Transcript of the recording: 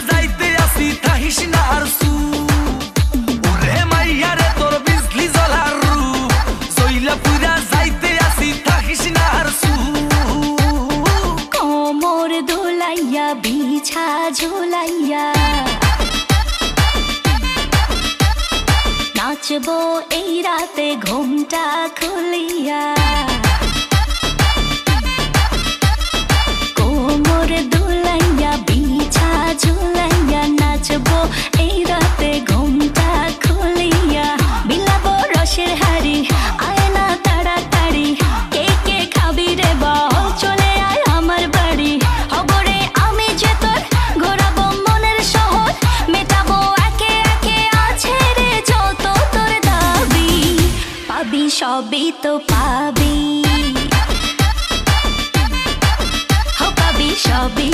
যাইতে আসি থাকিস না আর সু ওরে মাইয়া রে তোর বিজলি জ্বলার রূপ জইলা পুরা যাইতে আসি থাকিস না আর সু কোমর দোলাইয়া বিছা ঝোলাইয়া নাচবো এই রাতে ঘুমটা খুলিয়া কোমর দোলাইয়া বিছা ঝোলাইয়া নাচবো এই রাতে ঘুমটা খুলিয়া বিলাবো রসের হাড়ি আয় না তাড়াতাড়ি কে কে খাবি রে বল চলে আয় আমার বাড়ি হবরে আমি যে তোর ঘোরাবো মনের শহর মেটাবো একে একে আছে রে যত তোর দাবি পাবি সবই তো পাবি পাবি সবই